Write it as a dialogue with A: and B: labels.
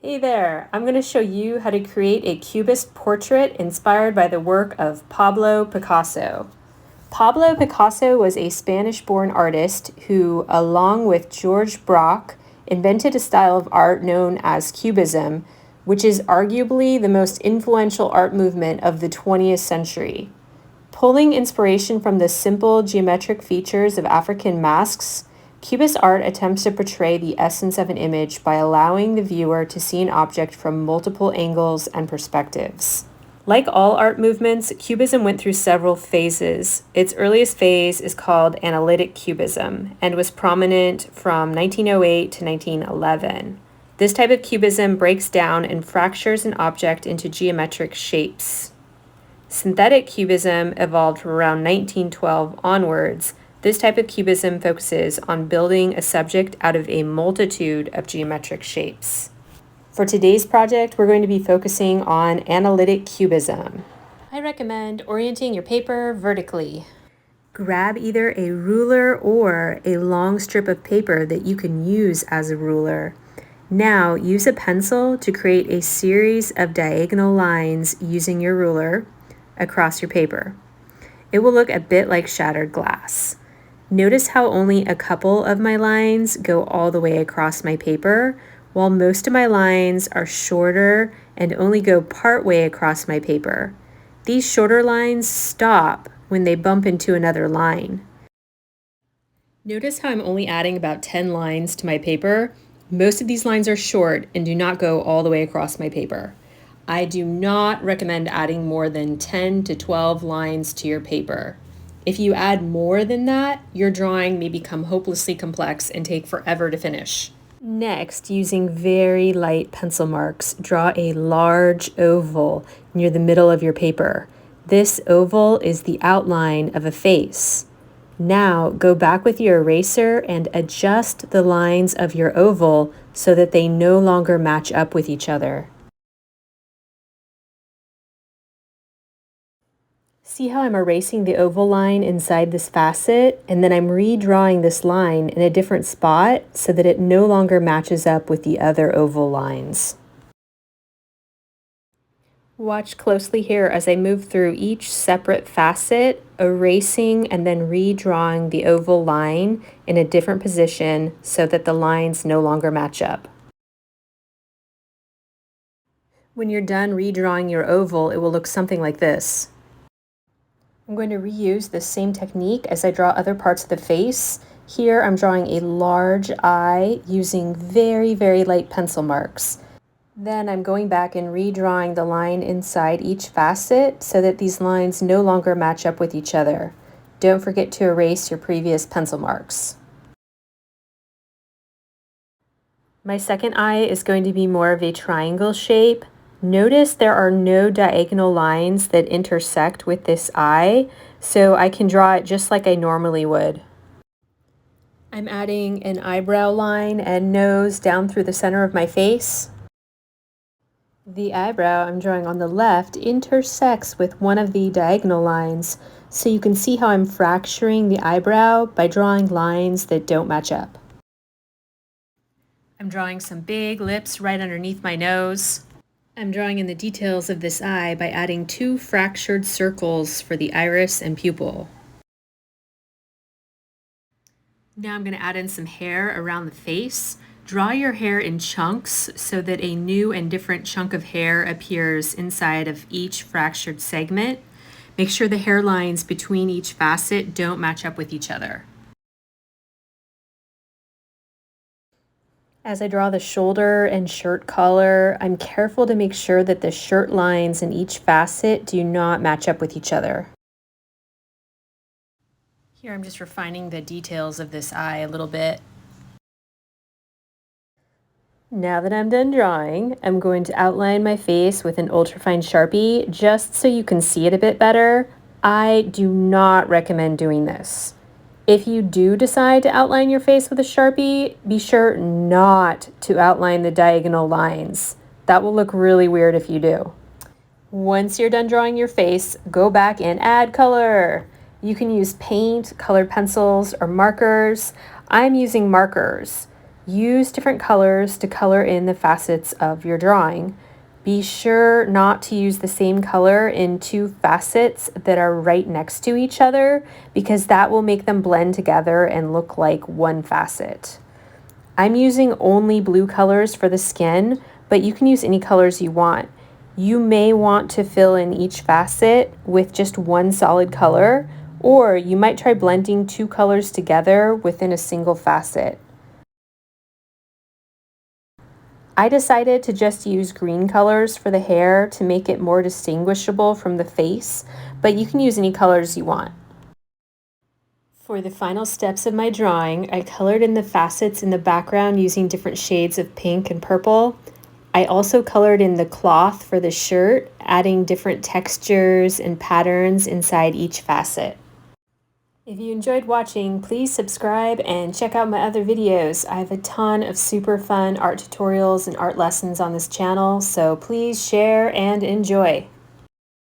A: Hey there, I'm going to show you how to create a cubist portrait inspired by the work of Pablo Picasso. Pablo Picasso was a Spanish-born artist who, along with George Braque, invented a style of art known as Cubism, which is arguably the most influential art movement of the 20th century. Pulling inspiration from the simple geometric features of African masks, Cubist art attempts to portray the essence of an image by allowing the viewer to see an object from multiple angles and perspectives. Like all art movements, Cubism went through several phases. Its earliest phase is called analytic Cubism and was prominent from 1908 to 1911. This type of Cubism breaks down and fractures an object into geometric shapes. Synthetic Cubism evolved from around 1912 onwards. This type of Cubism focuses on building a subject out of a multitude of geometric shapes. For today's project, we're going to be focusing on analytic Cubism. I recommend orienting your paper vertically. Grab either a ruler or a long strip of paper that you can use as a ruler. Now, use a pencil to create a series of diagonal lines using your ruler across your paper. It will look a bit like shattered glass. Notice how only a couple of my lines go all the way across my paper, while most of my lines are shorter and only go part way across my paper. These shorter lines stop when they bump into another line. Notice how I'm only adding about 10 lines to my paper. Most of these lines are short and do not go all the way across my paper. I do not recommend adding more than 10 to 12 lines to your paper. If you add more than that, your drawing may become hopelessly complex and take forever to finish. Next, using very light pencil marks, draw a large oval near the middle of your paper. This oval is the outline of a face. Now, go back with your eraser and adjust the lines of your oval so that they no longer match up with each other. See how I'm erasing the oval line inside this facet, and then I'm redrawing this line in a different spot so that it no longer matches up with the other oval lines. Watch closely here as I move through each separate facet, erasing and then redrawing the oval line in a different position so that the lines no longer match up. When you're done redrawing your oval, it will look something like this. I'm going to reuse the same technique as I draw other parts of the face. Here I'm drawing a large eye using very, very light pencil marks. Then I'm going back and redrawing the line inside each facet so that these lines no longer match up with each other. Don't forget to erase your previous pencil marks. My second eye is going to be more of a triangle shape. Notice there are no diagonal lines that intersect with this eye, so I can draw it just like I normally would. I'm adding an eyebrow line and nose down through the center of my face. The eyebrow I'm drawing on the left intersects with one of the diagonal lines, so you can see how I'm fracturing the eyebrow by drawing lines that don't match up. I'm drawing some big lips right underneath my nose. I'm drawing in the details of this eye by adding 2 fractured circles for the iris and pupil. Now I'm going to add in some hair around the face. Draw your hair in chunks so that a new and different chunk of hair appears inside of each fractured segment. Make sure the hairlines between each facet don't match up with each other. As I draw the shoulder and shirt collar, I'm careful to make sure that the shirt lines in each facet do not match up with each other. Here I'm just refining the details of this eye a little bit. Now that I'm done drawing, I'm going to outline my face with an ultrafine Sharpie just so you can see it a bit better. I do not recommend doing this. If you do decide to outline your face with a Sharpie, be sure not to outline the diagonal lines. That will look really weird if you do. Once you're done drawing your face, go back and add color. You can use paint, colored pencils, or markers. I'm using markers. Use different colors to color in the facets of your drawing. Be sure not to use the same color in two facets that are right next to each other because that will make them blend together and look like one facet. I'm using only blue colors for the skin, but you can use any colors you want. You may want to fill in each facet with just one solid color, or you might try blending two colors together within a single facet. I decided to just use green colors for the hair to make it more distinguishable from the face, but you can use any colors you want. For the final steps of my drawing, I colored in the facets in the background using different shades of pink and purple. I also colored in the cloth for the shirt, adding different textures and patterns inside each facet. If you enjoyed watching, please subscribe and check out my other videos. I have a ton of super fun art tutorials and art lessons on this channel, so please share and enjoy.